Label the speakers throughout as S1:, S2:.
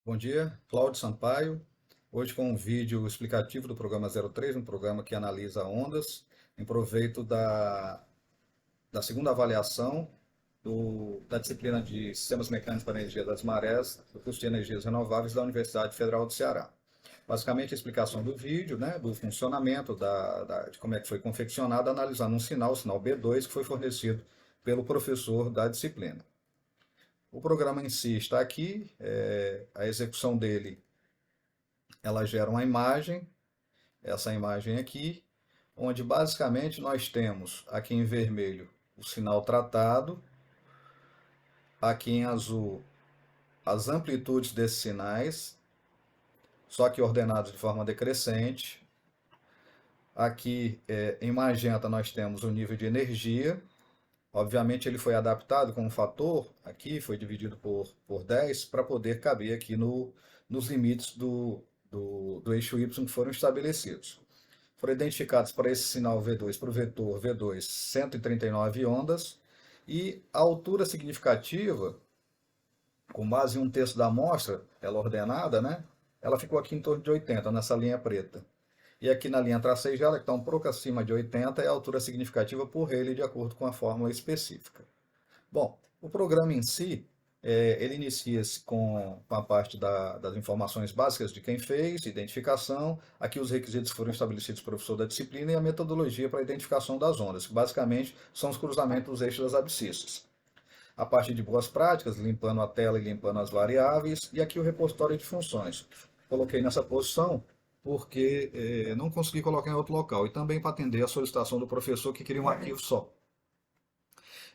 S1: Bom dia, Cláudio Sampaio. Hoje com um vídeo explicativo do programa 03, um programa que analisa ondas, em proveito da segunda avaliação da disciplina de Sistemas Mecânicos para a Energia das Marés, do curso de Energias Renováveis da Universidade Federal do Ceará. Basicamente, a explicação do vídeo, né, do funcionamento, de como é que foi confeccionado, analisando um sinal, o sinal B2, que foi fornecido pelo professor da disciplina. O programa em si está aqui, a execução dele ela gera uma imagem, essa imagem aqui, onde basicamente nós temos aqui em vermelho o sinal tratado, aqui em azul as amplitudes desses sinais, só que ordenados de forma decrescente. Aqui em magenta nós temos o nível de energia. Obviamente ele foi adaptado com um fator, aqui foi dividido por 10 para poder caber aqui nos limites do eixo Y que foram estabelecidos. Foram identificados para esse sinal V2, para o vetor V2, 139 ondas, e a altura significativa, com base em um terço da amostra, ela ordenada, né? Ela ficou aqui em torno de 80, nessa linha preta. E aqui na linha tracejada, que está um pouco acima de 80, é a altura significativa por Rayleigh, de acordo com a fórmula específica. Bom, o programa em si, ele inicia-se com a parte das informações básicas de quem fez, identificação. Aqui os requisitos foram estabelecidos pelo professor da disciplina e a metodologia para a identificação das ondas, que basicamente são os cruzamentos dos eixos das abscissas. A parte de boas práticas, limpando a tela e limpando as variáveis. E aqui o repositório de funções. Coloquei nessa posição porque não consegui colocar em outro local. E também para atender a solicitação do professor que queria um arquivo só.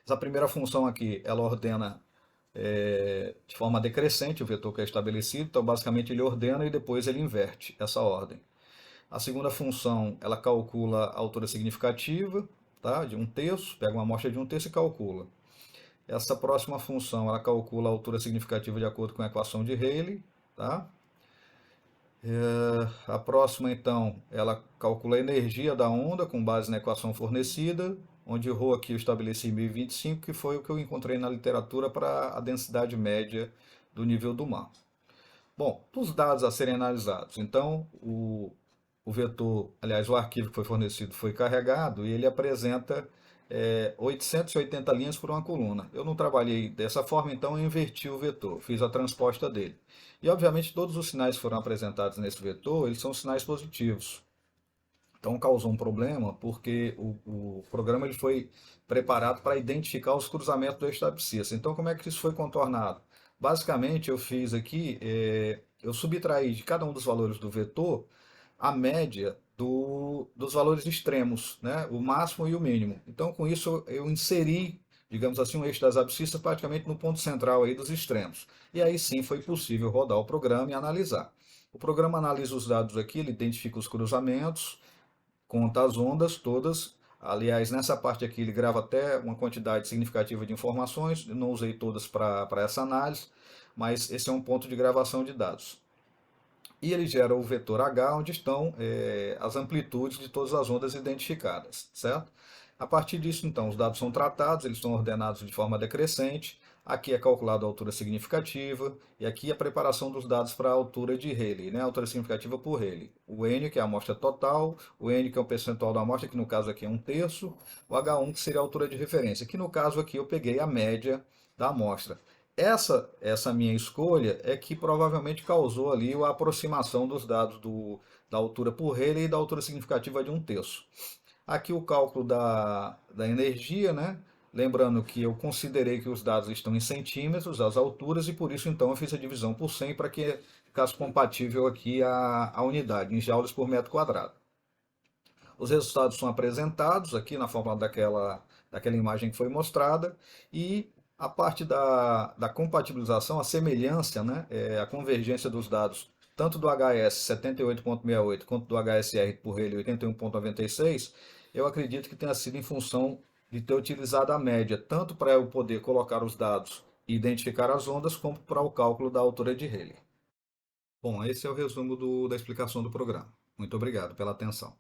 S1: Essa primeira função aqui, ela ordena de forma decrescente o vetor que é estabelecido, então basicamente ele ordena e depois ele inverte essa ordem. A segunda função, ela calcula a altura significativa, tá, de um terço, pega uma amostra de um terço e calcula. Essa próxima função, ela calcula a altura significativa de acordo com a equação de Rayleigh, tá? A próxima, então, ela calcula a energia da onda com base na equação fornecida, onde ρ aqui eu estabeleci 1025, que foi o que eu encontrei na literatura para a densidade média do nível do mar. Bom, os dados a serem analisados. Então, o vetor, aliás, o arquivo que foi fornecido foi carregado e ele apresenta 880 linhas por uma coluna. Eu não trabalhei dessa forma, então eu inverti o vetor, fiz a transposta dele. E, obviamente, todos os sinais que foram apresentados nesse vetor, eles são sinais positivos. Então, causou um problema porque o programa ele foi preparado para identificar os cruzamentos do eixo da abscissa. Então, como é que isso foi contornado? Basicamente, eu fiz aqui, eu subtraí de cada um dos valores do vetor a média dos valores extremos, né? O máximo e o mínimo. Então, com isso, eu inseri, digamos assim, um eixo das abscissas praticamente no ponto central aí dos extremos. E aí sim foi possível rodar o programa e analisar. O programa analisa os dados aqui, ele identifica os cruzamentos, conta as ondas todas. Aliás, nessa parte aqui ele grava até uma quantidade significativa de informações, eu não usei todas para essa análise, mas esse é um ponto de gravação de dados. E ele gera o vetor H, onde estão as amplitudes de todas as ondas identificadas, certo? A partir disso, então, os dados são tratados, eles estão ordenados de forma decrescente. Aqui é calculada a altura significativa, e aqui a preparação dos dados para a altura de Rayleigh, né? A altura significativa por Rayleigh. O N, que é a amostra total, o N, que é o percentual da amostra, que no caso aqui é um terço, o H1, que seria a altura de referência, que no caso aqui eu peguei a média da amostra. Essa minha escolha é que provavelmente causou ali a aproximação dos dados da altura por Rayleigh e da altura significativa de um terço. Aqui o cálculo da energia, né? Lembrando que eu considerei que os dados estão em centímetros, as alturas, e por isso então eu fiz a divisão por 100 para que ficasse compatível aqui a unidade, em joules por metro quadrado. Os resultados são apresentados aqui na forma daquela imagem que foi mostrada, e a parte da compatibilização, a semelhança, né, a convergência dos dados, tanto do HS 78.68 quanto do HSR por Rayleigh 81.96, eu acredito que tenha sido em função de ter utilizado a média, tanto para eu poder colocar os dados e identificar as ondas, como para o cálculo da altura de Rayleigh. Bom, esse é o resumo da explicação do programa. Muito obrigado pela atenção.